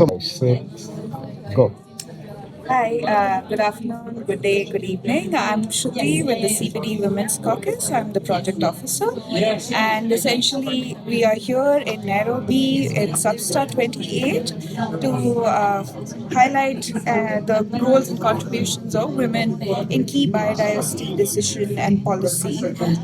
Six, go. Hi, good afternoon, good day, good evening. I'm Shruti with the CBD Women's Caucus. I'm the project officer. And essentially, we are here in Nairobi in Substar 28 to highlight the roles and contributions of women in key biodiversity decision and policy.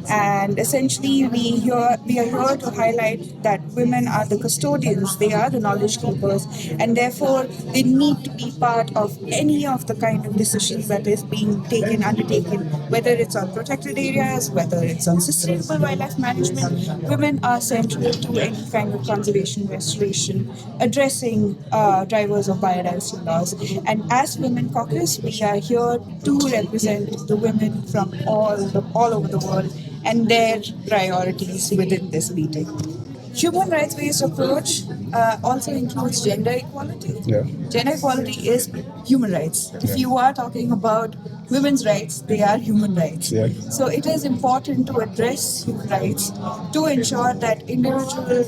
And essentially, we are here to highlight that women are the custodians, they are the knowledge keepers, and therefore they need to be part of any of the kind of decisions that is being undertaken, whether it's on protected areas, whether it's on sustainable wildlife management. Women are central to any kind of conservation, restoration, addressing drivers of biodiversity loss. And as Women Caucus, we are here to represent the women from all over the world and their priorities within this meeting. Human rights based approach also includes gender equality. Yeah. Gender equality is human rights. If you are talking about women's rights, they are human rights. Yeah. So it is important to address human rights to ensure that individual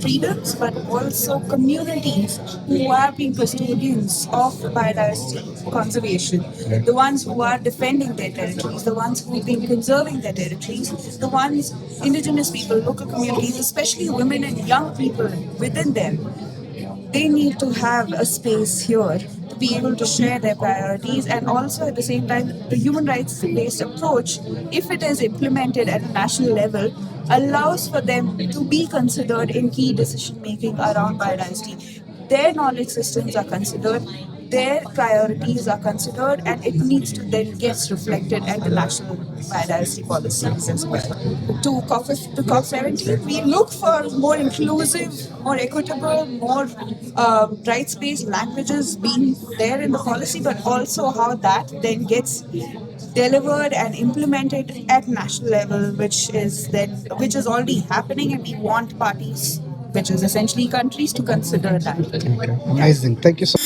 freedoms, but also communities who are being custodians of biodiversity conservation, the ones who are defending their territories, the ones who have been conserving their territories, the ones, indigenous people, local communities, especially women and young people within them, they need to have a space here to be able to share their priorities. And also at the same time, the human rights based approach, if it is implemented at a national level, allows for them to be considered in key decision making around biodiversity. Their knowledge systems are considered, their priorities are considered, and it needs to then get reflected at the national biodiversity policies as well. To COP17, we look for more inclusive, more equitable, more rights-based languages being there in the policy, but also how that then gets delivered and implemented at national level, which is already happening, and we want parties, which is essentially countries, to consider that. Okay. Amazing. Thank you so